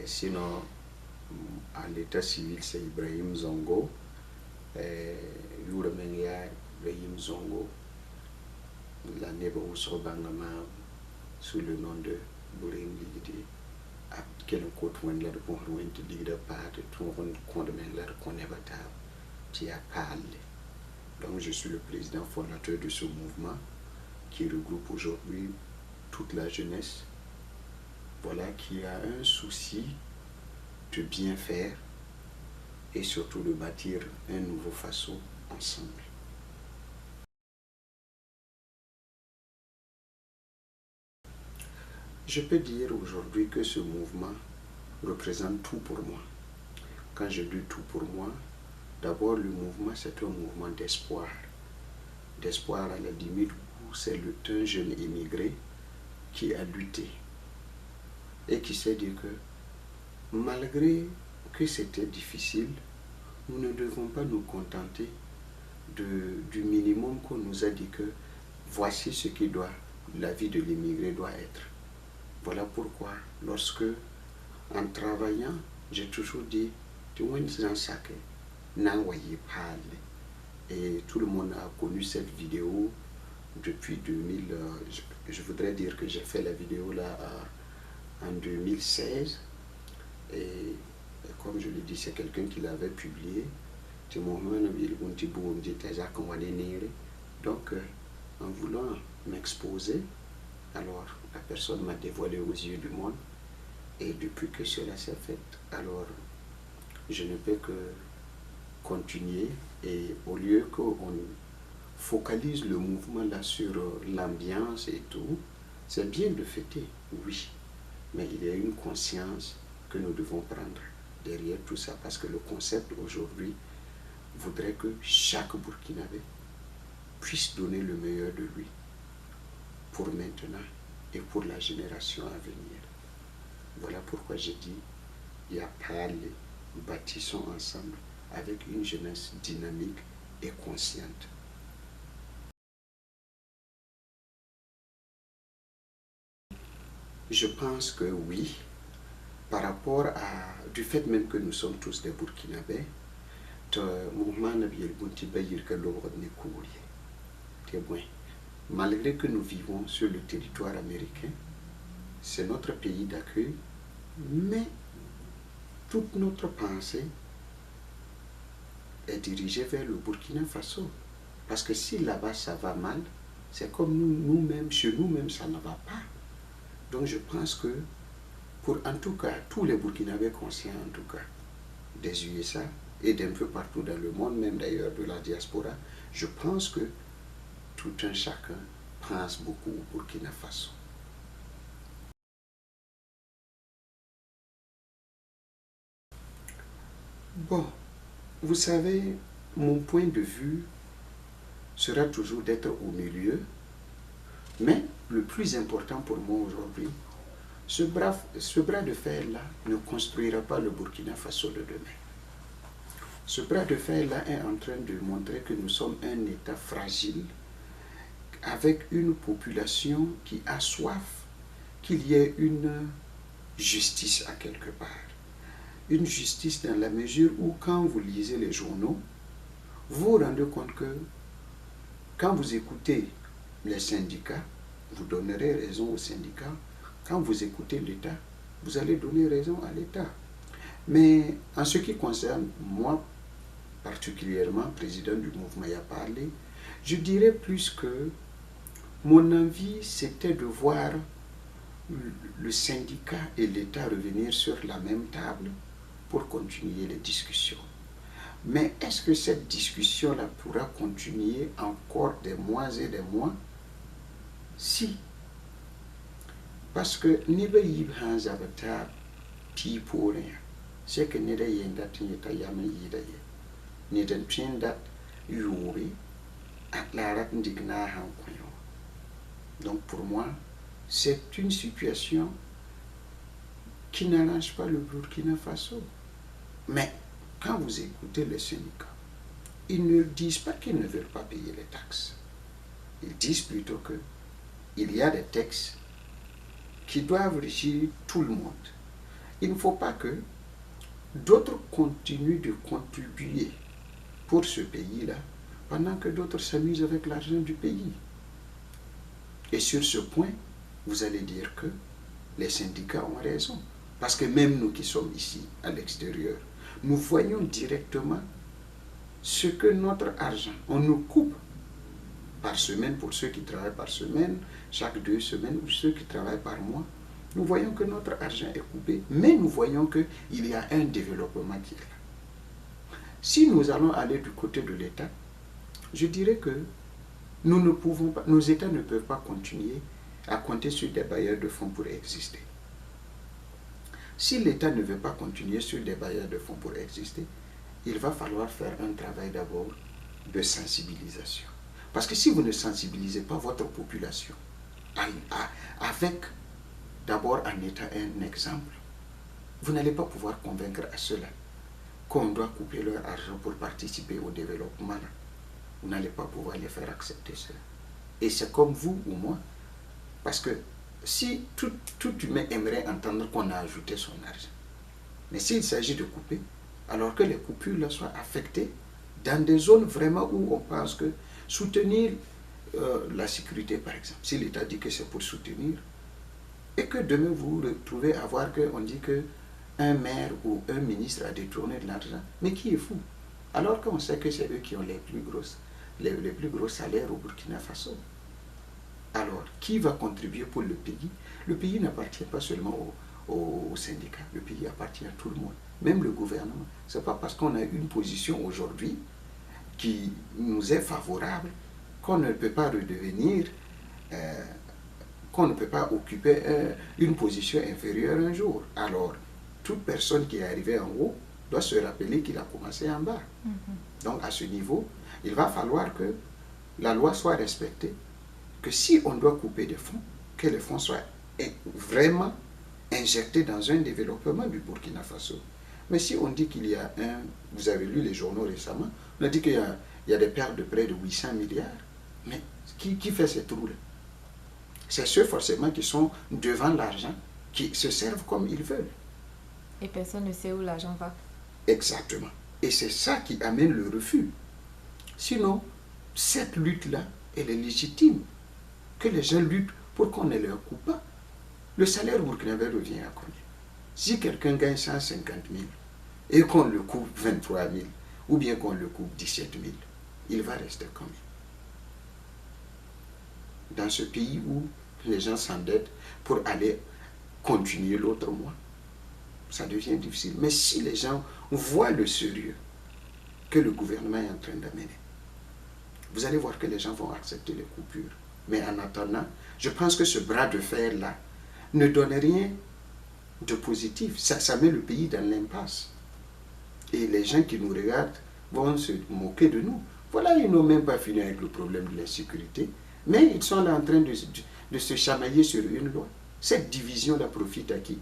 Sinon, à l'état civil, c'est Ibrahim Zongo. Yuramengia Ibrahim Zongo. La Nebo Sobangama sous le nom de Bourim Ligidi. À quel côté on l'a pour un leader part, tout le monde l'a reconnaît qui a parlé. Donc, je suis le président fondateur de ce mouvement qui regroupe aujourd'hui toute la jeunesse. Voilà, qui a un souci de bien faire et surtout de bâtir un nouveau Faso ensemble. Je peux dire aujourd'hui que ce mouvement représente tout pour moi. Quand je dis tout pour moi, d'abord le mouvement c'est un mouvement d'espoir. D'espoir à la limite où c'est un jeune immigré qui a lutté et qui s'est dit que malgré que c'était difficile, nous ne devons pas nous contenter du minimum qu'on nous a dit que voici ce qui doit, la vie de l'immigré doit être. Voilà pourquoi, lorsque, en travaillant, j'ai toujours dit, et tout le monde a connu cette vidéo depuis 2000. Je voudrais dire que j'ai fait la vidéo là en 2016. Et comme je l'ai dit, c'est quelqu'un qui l'avait publié. Donc, en voulant m'exposer, alors la personne m'a dévoilé aux yeux du monde. Et depuis que cela s'est fait, alors je ne peux que continuer. Et au lieu qu'on focalise le mouvement là sur l'ambiance et tout, c'est bien de fêter, oui. Mais il y a une conscience que nous devons prendre derrière tout ça, parce que le concept aujourd'hui voudrait que chaque Burkinabé puisse donner le meilleur de lui pour maintenant et pour la génération à venir. Voilà pourquoi j'ai dit, il y a parlé, bâtissons ensemble avec une jeunesse dynamique et consciente. Je pense que oui, par rapport du fait même que nous sommes tous des Burkinabés, malgré que nous vivons sur le territoire américain, c'est notre pays d'accueil, mais toute notre pensée est dirigée vers le Burkina Faso. Parce que si là-bas ça va mal, c'est comme nous-mêmes, chez nous-mêmes ça ne va pas. Donc je pense que, pour en tout cas, tous les Burkinabés conscients en tout cas, des USA et d'un peu partout dans le monde, même d'ailleurs de la diaspora, je pense que tout un chacun pense beaucoup au Burkina Faso. Bon, vous savez, mon point de vue sera toujours d'être au milieu, mais le plus important pour moi aujourd'hui, ce bras de fer-là ne construira pas le Burkina Faso de demain. Ce bras de fer-là est en train de montrer que nous sommes un État fragile, avec une population qui a soif qu'il y ait une justice à quelque part. Une justice dans la mesure où, quand vous lisez les journaux, vous vous rendez compte que quand vous écoutez les syndicats, vous donnerez raison aux syndicats. Quand vous écoutez l'État, vous allez donner raison à l'État. Mais en ce qui concerne moi, particulièrement président du mouvement Yapparlé, je dirais plus que mon envie, c'était de voir le syndicat et l'État revenir sur la même table pour continuer les discussions. Mais est-ce que cette discussion-là pourra continuer encore des mois et des mois? Si. Parce que Nibe Yib Hans Avatar Pi pour rien. C'est que Nida Yendat Yetayama Yidaye. Nidan Trindat Yuri at la rat ndigna hankoyo. Donc pour moi, c'est une situation qui n'arrange pas le Burkina Faso. Mais quand vous écoutez les syndicats, ils ne disent pas qu'ils ne veulent pas payer les taxes. Ils disent plutôt qu'il y a des textes qui doivent régir tout le monde. il ne faut pas que d'autres continuent de contribuer pour ce pays-là, pendant que d'autres s'amusent avec l'argent du pays. Et sur ce point, vous allez dire que les syndicats ont raison. Parce que même nous qui sommes ici, à l'extérieur, nous voyons directement ce que notre argent, on nous coupe par semaine pour ceux qui travaillent par semaine, chaque 2 semaines, ou ceux qui travaillent par mois. Nous voyons que notre argent est coupé, mais nous voyons qu'il y a un développement qui est là. Si nous allons aller du côté de l'État, je dirais que nous ne pouvons pas, nos États ne peuvent pas continuer à compter sur des bailleurs de fonds pour exister. Si l'État ne veut pas continuer sur des bailleurs de fonds pour exister, il va falloir faire un travail d'abord de sensibilisation. Parce que si vous ne sensibilisez pas votre population, avec d'abord en étant un exemple, vous n'allez pas pouvoir convaincre à ceux-là qu'on doit couper leur argent pour participer au développement. Vous n'allez pas pouvoir les faire accepter cela. Et c'est comme vous ou moi, parce que si tout humain aimerait entendre qu'on a ajouté son argent, mais s'il s'agit de couper, alors que les coupures là soient affectées dans des zones vraiment où on pense que soutenir la sécurité, par exemple, si l'État dit que c'est pour soutenir, et que demain vous vous retrouvez à voir qu'on dit qu'un maire ou un ministre a détourné de l'argent, mais qui est fou? Alors qu'on sait que c'est eux qui ont les plus gros salaires au Burkina Faso. Alors, qui va contribuer pour le pays? Le pays n'appartient pas seulement aux syndicats, le pays appartient à tout le monde, même le gouvernement. Ce n'est pas parce qu'on a une position aujourd'hui qui nous est favorable qu'on ne peut pas redevenir, qu'on ne peut pas occuper une position inférieure un jour. Alors, toute personne qui est arrivée en haut doit se rappeler qu'il a commencé en bas. Donc, à ce niveau, il va falloir que la loi soit respectée, que si on doit couper des fonds, que les fonds soient vraiment injectés dans un développement du Burkina Faso. Mais si on dit qu'il y a vous avez lu les journaux récemment, on a dit qu'il y a des pertes de près de 800 milliards, mais qui fait ces trous-là? C'est ceux forcément qui sont devant l'argent, qui se servent comme ils veulent. Et personne ne sait où l'argent va. Exactement. Et c'est ça qui amène le refus. Sinon, cette lutte-là, elle est légitime. Que les gens luttent pour qu'on ne leur coupe pas. Le salaire burkinabé revient à combien? Si quelqu'un gagne 150 000 et qu'on le coupe 23 000, ou bien qu'on le coupe 17 000, il va rester combien? Dans ce pays où les gens s'endettent pour aller continuer l'autre mois, ça devient difficile. Mais si les gens voient le sérieux que le gouvernement est en train d'amener, vous allez voir que les gens vont accepter les coupures. Mais en attendant, je pense que ce bras de fer-là ne donne rien de positif. Ça met le pays dans l'impasse. Et les gens qui nous regardent vont se moquer de nous. Voilà, ils n'ont même pas fini avec le problème de l'insécurité, mais ils sont là en train de se chamailler sur une loi. Cette division-là profite à qui?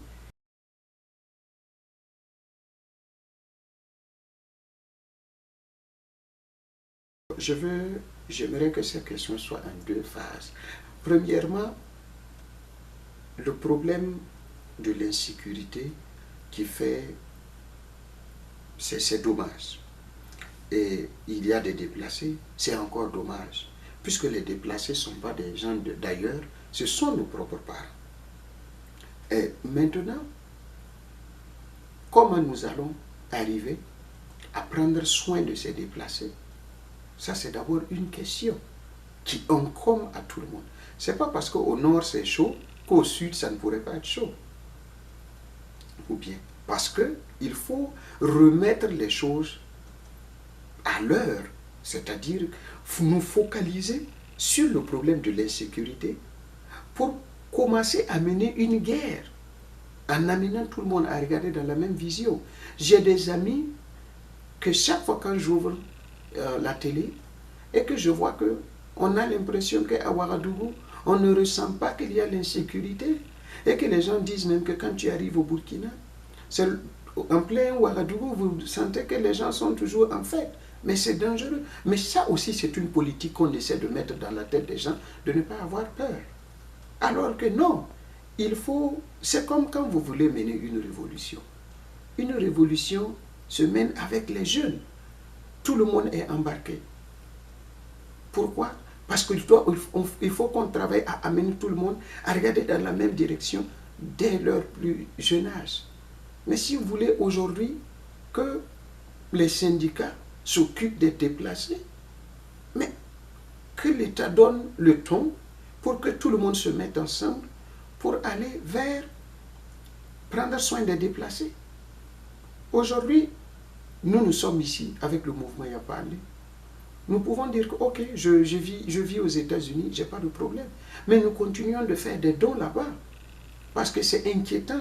J'aimerais que ces questions soient en 2 phases. Premièrement, le problème de l'insécurité qui fait, c'est dommage. Et il y a des déplacés, c'est encore dommage. Puisque les déplacés ne sont pas des gens d'ailleurs, ce sont nos propres parents. Et maintenant, comment nous allons arriver à prendre soin de ces déplacés? Ça, c'est d'abord une question qui incombe à tout le monde. Ce n'est pas parce qu'au nord c'est chaud qu'au sud ça ne pourrait pas être chaud. Ou bien parce qu'il faut remettre les choses à l'heure, c'est-à-dire nous focaliser sur le problème de l'insécurité pour commencer à mener une guerre en amenant tout le monde à regarder dans la même vision. J'ai des amis que chaque fois quand j'ouvre la télé et que je vois que on a l'impression qu'à Ouagadougou, on ne ressent pas qu'il y a l'insécurité et que les gens disent même que quand tu arrives au Burkina, en plein Ouagadougou, vous sentez que les gens sont toujours en fête. Mais c'est dangereux. Mais ça aussi, c'est une politique qu'on essaie de mettre dans la tête des gens, de ne pas avoir peur. Alors que non, c'est comme quand vous voulez mener une révolution. Une révolution se mène avec les jeunes. Tout le monde est embarqué. Pourquoi? Parce qu'il faut qu'on travaille à amener tout le monde à regarder dans la même direction dès leur plus jeune âge. Mais si vous voulez aujourd'hui que les syndicats s'occupent des déplacés, mais que l'État donne le ton pour que tout le monde se mette ensemble pour aller vers prendre soin des déplacés. Aujourd'hui, nous sommes ici avec le mouvement Yapali. Nous pouvons dire que, ok, je vis aux États-Unis, je n'ai pas de problème. Mais nous continuons de faire des dons là-bas. Parce que c'est inquiétant.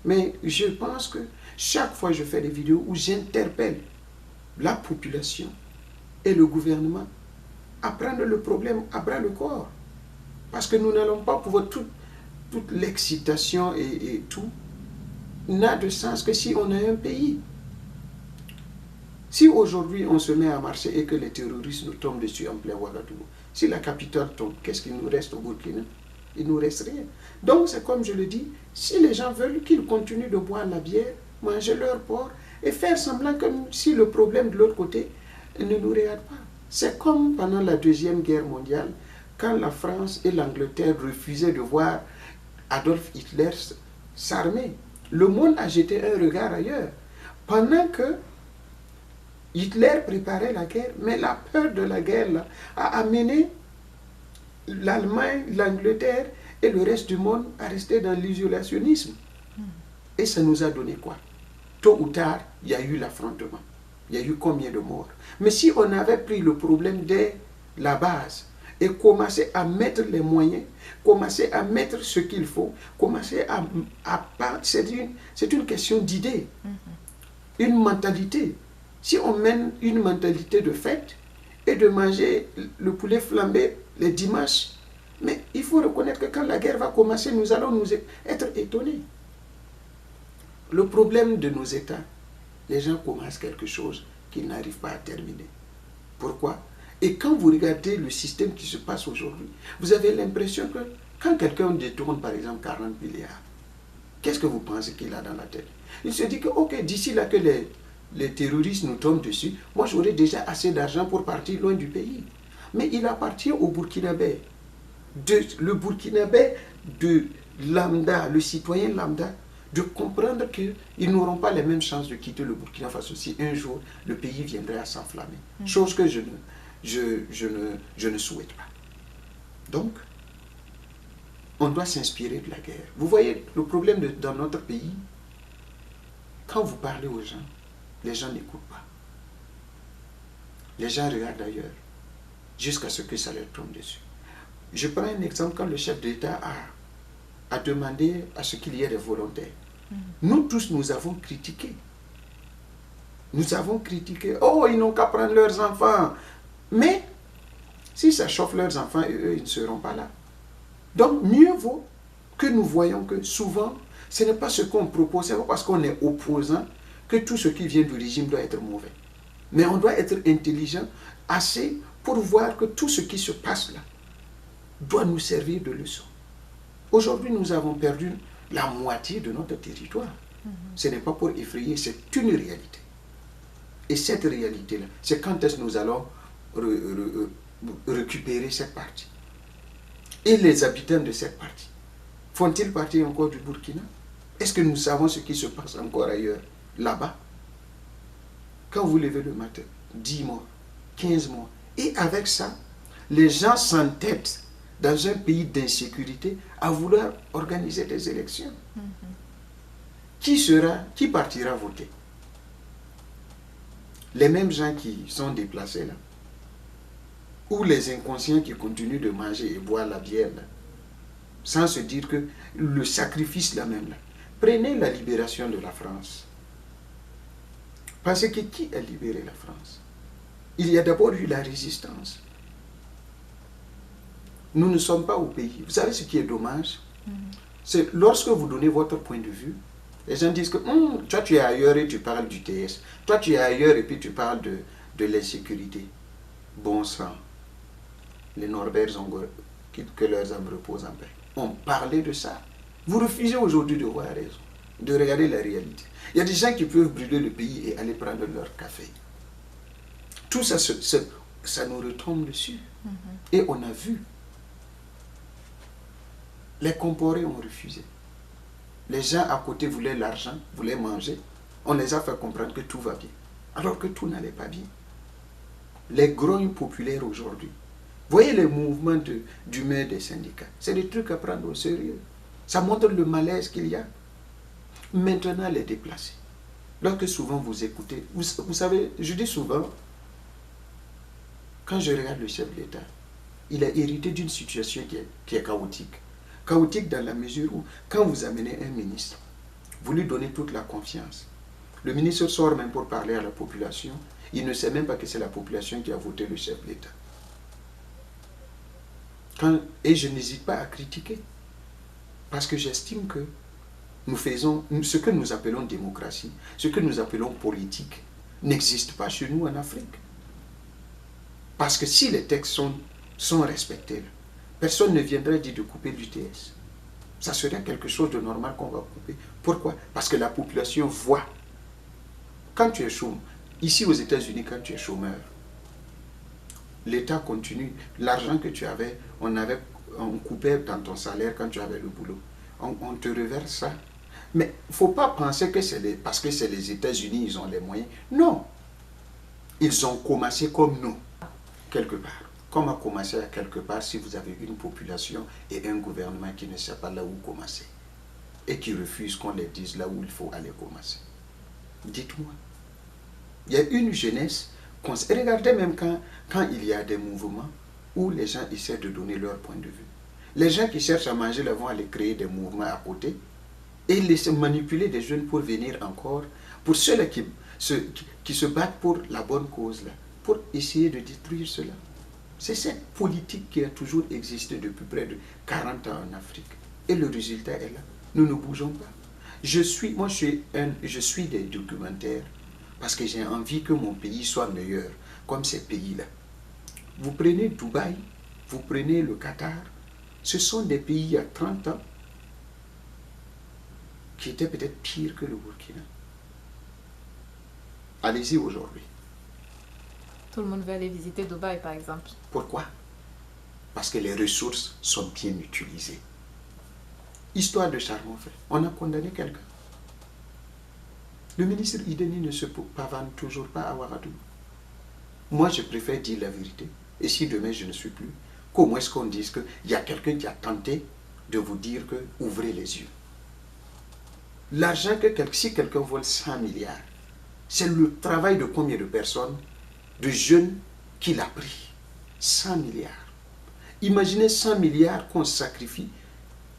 Mais je pense que chaque fois que je fais des vidéos où j'interpelle la population et le gouvernement à prendre le problème à bras le corps. Parce que nous n'allons pas pouvoir toute l'excitation et tout n'a de sens que si on a un pays. Si aujourd'hui on se met à marcher et que les terroristes nous tombent dessus en plein Ouagadougou, si la capitale tombe, qu'est-ce qu'il nous reste au Burkina? Il ne nous reste rien. Donc c'est comme je le dis, si les gens veulent qu'ils continuent de boire la bière, manger leur porc et faire semblant comme si le problème de l'autre côté ne nous regarde pas. C'est comme pendant la Deuxième Guerre mondiale, quand la France et l'Angleterre refusaient de voir Adolf Hitler s'armer. Le monde a jeté un regard ailleurs. Pendant que Hitler préparait la guerre, mais la peur de la guerre là, a amené l'Allemagne, l'Angleterre et le reste du monde à rester dans l'isolationnisme. Et ça nous a donné quoi? Tôt ou tard, il y a eu l'affrontement. Il y a eu combien de morts? Mais si on avait pris le problème dès la base et commencé à mettre les moyens, commencé à mettre ce qu'il faut, commencé à c'est une question d'idée, une mentalité. Si on mène une mentalité de fête et de manger le poulet flambé les dimanches, mais il faut reconnaître que quand la guerre va commencer, nous allons nous être étonnés. Le problème de nos États, les gens commencent quelque chose qu'ils n'arrivent pas à terminer. Pourquoi? Et quand vous regardez le système qui se passe aujourd'hui, vous avez l'impression que quand quelqu'un détourne par exemple 40 milliards, qu'est-ce que vous pensez qu'il a dans la tête? Il se dit que ok, d'ici là que les terroristes nous tombent dessus, moi j'aurai déjà assez d'argent pour partir loin du pays. Mais il appartient au Burkinabé, le Burkinabé de lambda, le citoyen lambda, de comprendre qu'ils n'auront pas les mêmes chances de quitter le Burkina Faso si un jour le pays viendrait à s'enflammer. Chose que je ne souhaite pas. Donc, on doit s'inspirer de la guerre. Vous voyez, le problème dans notre pays, quand vous parlez aux gens, les gens n'écoutent pas. Les gens regardent ailleurs, jusqu'à ce que ça leur tombe dessus. Je prends un exemple quand le chef d'État a demandé à ce qu'il y ait des volontaires. Nous tous, nous avons critiqué. Nous avons critiqué. Oh, ils n'ont qu'à prendre leurs enfants. Mais, si ça chauffe leurs enfants, eux, ils ne seront pas là. Donc, mieux vaut que nous voyons que souvent, ce n'est pas ce qu'on propose, c'est pas parce qu'on est opposant que tout ce qui vient du régime doit être mauvais. Mais on doit être intelligent assez pour voir que tout ce qui se passe là doit nous servir de leçon. Aujourd'hui, nous avons perdu la moitié de notre territoire. Ce n'est pas pour effrayer, c'est une réalité. Et cette réalité-là, c'est quand est-ce que nous allons récupérer cette partie. Et les habitants de cette partie, font-ils partie encore du Burkina? Est-ce que nous savons ce qui se passe encore ailleurs, là-bas? Quand vous levez le matin, 10 mois, 15 mois, et avec ça, les gens s'entêtent dans un pays d'insécurité à vouloir organiser des élections. Qui partira voter? Les mêmes gens qui sont déplacés là, ou les inconscients qui continuent de manger et boire la bière là, sans se dire que le sacrifice là même là. Prenez la libération de la France. Pensez que qui a libéré la France? Il y a d'abord eu la résistance. Nous ne sommes pas au pays. Vous savez ce qui est dommage? C'est lorsque vous donnez votre point de vue, les gens disent que toi tu es ailleurs et tu parles du TS. Toi tu es ailleurs et puis tu parles de l'insécurité. Bon sang. Les Norbert Zongo, que leurs âmes reposent en paix. On parlait de ça. Vous refusez aujourd'hui de voir raison, de regarder la réalité. Il y a des gens qui peuvent brûler le pays et aller prendre leur café. Tout ça, ça nous retombe dessus. Et on a vu. Les Comporés ont refusé. Les gens à côté voulaient l'argent, voulaient manger. On les a fait comprendre que tout va bien. Alors que tout n'allait pas bien. Les grognes populaires aujourd'hui. Voyez les mouvements d'humeur des syndicats. C'est des trucs à prendre au sérieux. Ça montre le malaise qu'il y a. Maintenant, les déplacés. Lorsque souvent vous écoutez, vous savez, je dis souvent, quand je regarde le chef de l'État, il a hérité d'une situation qui est chaotique. Chaotique dans la mesure où, quand vous amenez un ministre, vous lui donnez toute la confiance. Le ministre sort même pour parler à la population. Il ne sait même pas que c'est la population qui a voté le chef de l'État. Et je n'hésite pas à critiquer. Parce que j'estime que nous faisons ce que nous appelons démocratie, ce que nous appelons politique, n'existe pas chez nous en Afrique. Parce que si les textes sont respectés, personne ne viendrait dire de couper l'UTS. Ça serait quelque chose de normal qu'on va couper. Pourquoi? Parce que la population voit. Quand tu es chômeur, ici aux États-Unis, quand tu es chômeur, l'État continue. L'argent que tu avais, on coupait dans ton salaire quand tu avais le boulot. On te reverse ça. Mais il ne faut pas penser que parce que c'est les États-Unis, ils ont les moyens. Non. Ils ont commencé comme nous, quelque part. Comme a commencé à quelque part si vous avez une population et un gouvernement qui ne sait pas là où commencer. Et qui refuse qu'on les dise là où il faut aller commencer. Dites-moi. Il y a une jeunesse. Regardez même quand il y a des mouvements où les gens essaient de donner leur point de vue. Les gens qui cherchent à manger là vont aller créer des mouvements à côté et laisser manipuler des jeunes pour venir encore, pour ceux-là qui se battent pour la bonne cause, là, pour essayer de détruire cela. C'est cette politique qui a toujours existé depuis près de 40 ans en Afrique. Et le résultat est là. Nous ne bougeons pas. Je suis des documentaires parce que j'ai envie que mon pays soit meilleur, comme ces pays-là. Vous prenez Dubaï, vous prenez le Qatar, ce sont des pays il y a 30 ans qui étaient peut-être pires que le Burkina. Allez-y aujourd'hui. Tout le monde veut aller visiter Dubaï, par exemple. Pourquoi? Parce que les ressources sont bien utilisées. Histoire de charbon fait. On a condamné quelqu'un. Le ministre Ideni ne se pavane toujours pas à Ouagadougou. Moi, je préfère dire la vérité. Et si demain je ne suis plus, comment est-ce qu'on dise qu'il y a quelqu'un qui a tenté de vous dire que ouvrez les yeux. L'argent si quelqu'un vole 100 milliards, c'est le travail de combien de personnes, de jeunes qu'il a pris. 100 milliards. Imaginez 100 milliards qu'on sacrifie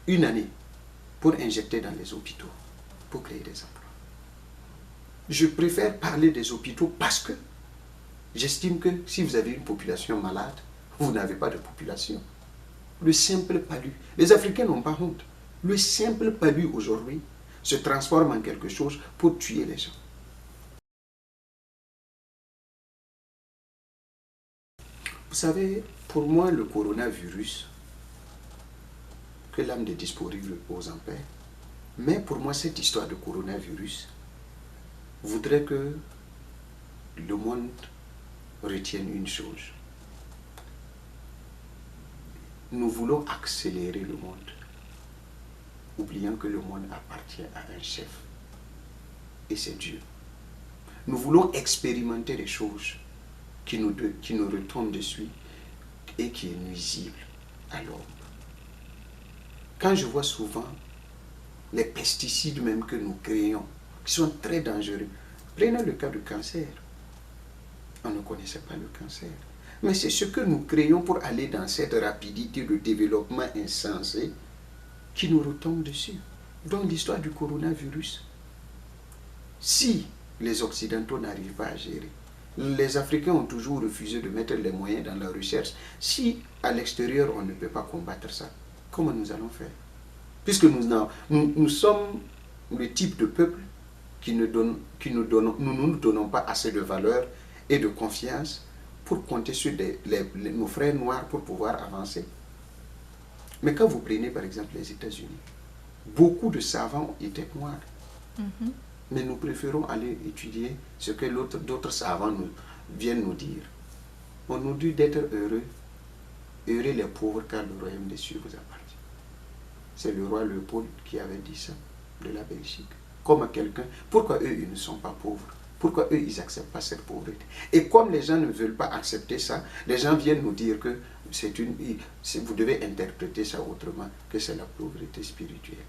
une année pour injecter dans les hôpitaux, pour créer des emplois. Je préfère parler des hôpitaux parce que j'estime que si vous avez une population malade, vous n'avez pas de population. Le simple palu. Les Africains n'ont pas honte. Le simple palu aujourd'hui se transforme en quelque chose pour tuer les gens. Vous savez, pour moi, le coronavirus, que l'âme des disparus repose en paix, mais pour moi, cette histoire de coronavirus voudrait que le monde retienne une chose. Nous voulons accélérer le monde, oubliant que le monde appartient à un chef, et c'est Dieu. Nous voulons expérimenter des choses qui nous retombent dessus et qui est nuisible à l'homme. Quand je vois souvent les pesticides même que nous créons, qui sont très dangereux, prenez le cas du cancer. On ne connaissait pas le cancer. Mais c'est ce que nous créons pour aller dans cette rapidité de développement insensé qui nous retombe dessus. Donc l'histoire du coronavirus, si les Occidentaux n'arrivent pas à gérer, les Africains ont toujours refusé de mettre les moyens dans la recherche. Si à l'extérieur on ne peut pas combattre ça, comment nous allons faire? Puisque nous sommes le type de peuple qui nous ne donnons pas assez de valeur et de confiance pour compter sur nos frères noirs pour pouvoir avancer. Mais quand vous prenez par exemple les États-Unis, Beaucoup de savants étaient noirs. Mhm. Mais nous préférons aller étudier ce que d'autres savants viennent nous dire. On nous dit d'être heureux, heureux les pauvres car le royaume des cieux vous appartient. C'est le roi Léopold qui avait dit ça, de la Belgique. Comme à quelqu'un, pourquoi eux ils ne sont pas pauvres? Pourquoi eux ils n'acceptent pas cette pauvreté? Et comme les gens ne veulent pas accepter ça, les gens viennent nous dire que vous devez interpréter ça autrement, que c'est la pauvreté spirituelle.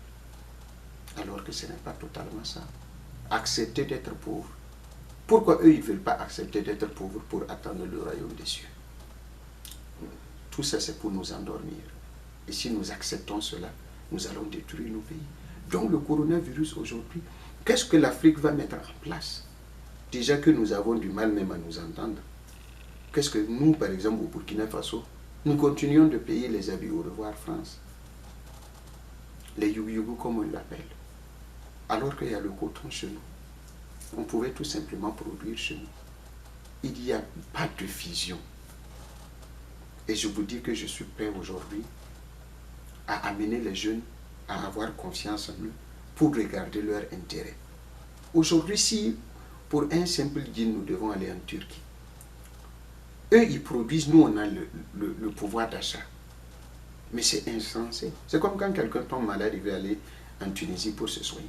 Alors que ce n'est pas totalement ça. Accepter d'être pauvre. Pourquoi eux, ils ne veulent pas accepter d'être pauvres pour attendre le royaume des cieux? Tout ça, c'est pour nous endormir. Et si nous acceptons cela, nous allons détruire nos pays. Donc le coronavirus aujourd'hui, qu'est-ce que l'Afrique va mettre en place? Déjà que nous avons du mal même à nous entendre. Qu'est-ce que nous, par exemple, au Burkina Faso, nous continuons de payer les habits au revoir France. Les yugu-yugu comme on l'appelle. Alors qu'il y a le coton chez nous. On pouvait tout simplement produire chez nous. Il n'y a pas de vision. Et je vous dis que je suis prêt aujourd'hui à amener les jeunes à avoir confiance en eux pour regarder leur intérêt. Aujourd'hui, si pour un simple jean, nous devons aller en Turquie, eux, ils produisent, nous, on a le pouvoir d'achat. Mais c'est insensé. C'est comme quand quelqu'un tombe malade, il veut aller en Tunisie pour se soigner.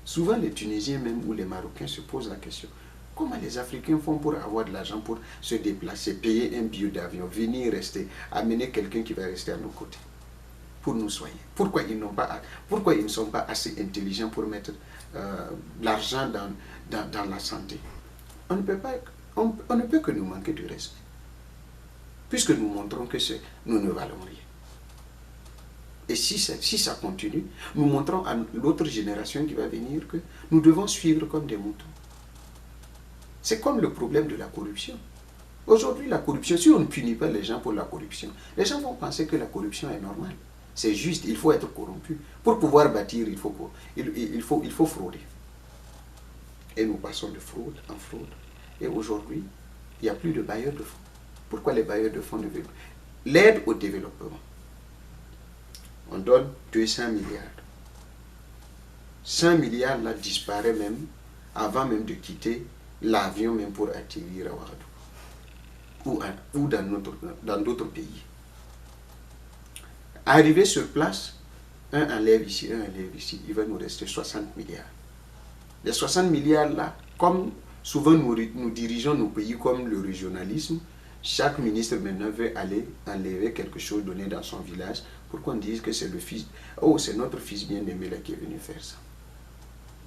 Souvent, les Tunisiens même ou les Marocains se posent la question, comment les Africains font pour avoir de l'argent pour se déplacer, payer un billet d'avion, venir rester, amener quelqu'un qui va rester à nos côtés pour nous soigner? Pourquoi ils ne sont pas assez intelligents pour mettre l'argent dans la santé? On ne peut que nous manquer de respect. Puisque nous montrons que nous ne valons rien. Et si ça continue, nous montrons à l'autre génération qui va venir que nous devons suivre comme des moutons. C'est comme le problème de la corruption. Aujourd'hui, la corruption, si on ne punit pas les gens pour la corruption, les gens vont penser que la corruption est normale. C'est juste, il faut être corrompu. Pour pouvoir bâtir, il faut frauder. Et nous passons de fraude en fraude. Et aujourd'hui, il n'y a plus de bailleurs de fonds. Pourquoi les bailleurs de fonds ne veulent plus? L'aide au développement. On donne 200 milliards. 100 milliards là disparaît même avant même de quitter l'avion même pour atterrir à Ouagadougou ou dans d'autres pays. Arrivé sur place, un enlève ici, il va nous rester 60 milliards. Les 60 milliards là, comme souvent nous dirigeons nos pays comme le régionalisme, chaque ministre maintenant veut aller enlever quelque chose donné dans son village pour qu'on dise que c'est le fils, c'est notre fils bien-aimé là qui est venu faire ça.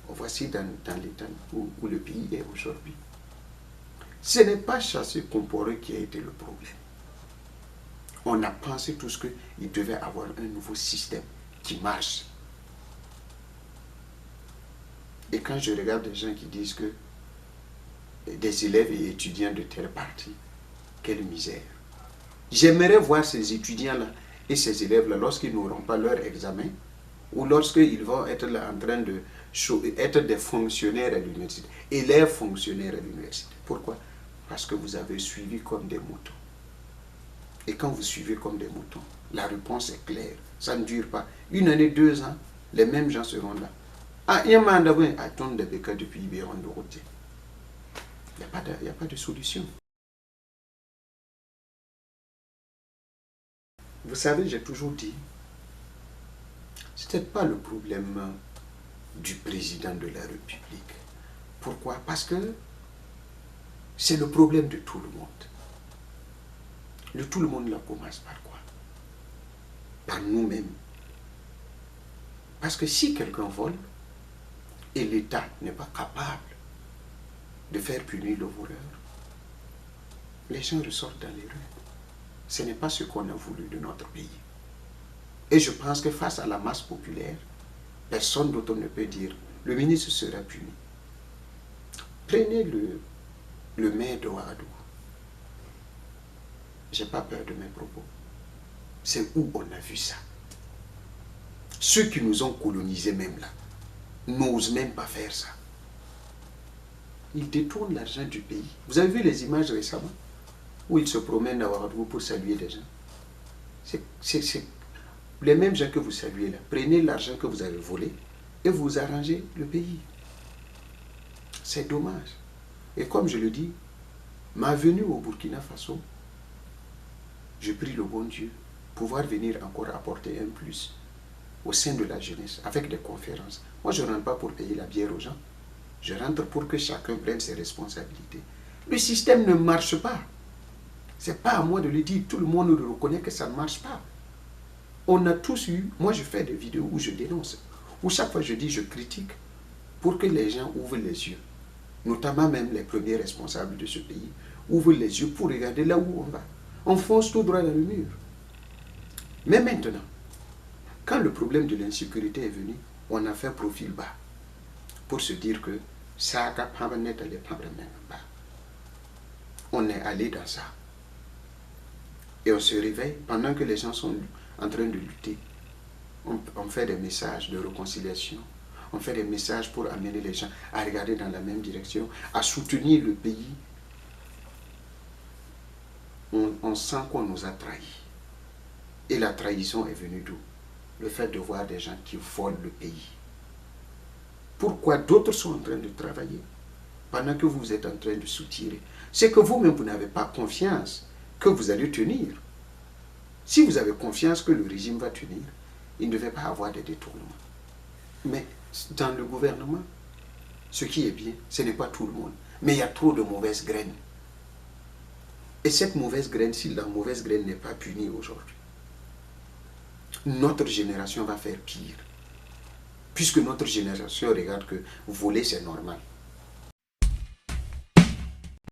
Voici dans l'état où le pays est aujourd'hui. Ce n'est pas Chassé Compaoré qui a été le problème. On a pensé tous qu'il devait avoir un nouveau système qui marche. Et quand je regarde des gens qui disent que des élèves et étudiants de telle partie, quelle misère. J'aimerais voir ces étudiants-là et ces élèves-là lorsqu'ils n'auront pas leur examen ou lorsqu'ils vont être là en train être des fonctionnaires à l'université, élèves fonctionnaires à l'université. Pourquoi? Parce que vous avez suivi comme des moutons. Et quand vous suivez comme des moutons, la réponse est claire. Ça ne dure pas. 1 année, 2 ans, les mêmes gens seront là. Ah, il y a un mandabouin, attends des bécas depuis Ibéron de Routier. Il n'y a pas de solution. Vous savez, j'ai toujours dit, ce n'était pas le problème du président de la République. Pourquoi? Parce que c'est le problème de tout le monde. Tout le monde là commence par quoi? Par nous-mêmes. Parce que si quelqu'un vole et l'État n'est pas capable de faire punir le voleur, les gens ressortent dans les rues. Ce n'est pas ce qu'on a voulu de notre pays. Et je pense que face à la masse populaire, personne d'autre ne peut dire le ministre sera puni. Prenez le maire de Ouagadougou. Je n'ai pas peur de mes propos. C'est où on a vu ça. Ceux qui nous ont colonisés même là, n'osent même pas faire ça. Ils détournent l'argent du pays. Vous avez vu les images récemment où ils se promènent à Ouagadougou pour saluer les gens. les mêmes gens que vous saluez là, prenez l'argent que vous avez volé et vous arrangez le pays. C'est dommage. Et comme je le dis, ma venue au Burkina Faso, je prie le bon Dieu pouvoir venir encore apporter un plus au sein de la jeunesse avec des conférences. Moi, je ne rentre pas pour payer la bière aux gens. Je rentre pour que chacun prenne ses responsabilités. Le système ne marche pas. Ce n'est pas à moi de le dire. Tout le monde le reconnaît que ça ne marche pas. On a tous eu... Moi, je fais des vidéos où je dénonce. Où chaque fois je dis, je critique pour que les gens ouvrent les yeux. Notamment même les premiers responsables de ce pays. Ouvrent les yeux pour regarder là où on va. On fonce tout droit dans le mur. Mais maintenant, quand le problème de l'insécurité est venu, on a fait profil bas pour se dire que ça on est allé dans ça. Et on se réveille pendant que les gens sont en train de lutter. On fait des messages de réconciliation. On fait des messages pour amener les gens à regarder dans la même direction, à soutenir le pays. On sent qu'on nous a trahis. Et la trahison est venue d'où? Le fait de voir des gens qui volent le pays. Pourquoi d'autres sont en train de travailler pendant que vous êtes en train de soutirer? C'est que vous-même, vous n'avez pas confiance que vous allez tenir. Si vous avez confiance que le régime va tenir, il ne devait pas avoir de détournements. Mais dans le gouvernement, ce qui est bien, ce n'est pas tout le monde. Mais il y a trop de mauvaises graines. Et cette mauvaise graine, si la mauvaise graine n'est pas punie aujourd'hui, notre génération va faire pire. Puisque notre génération regarde que voler c'est normal.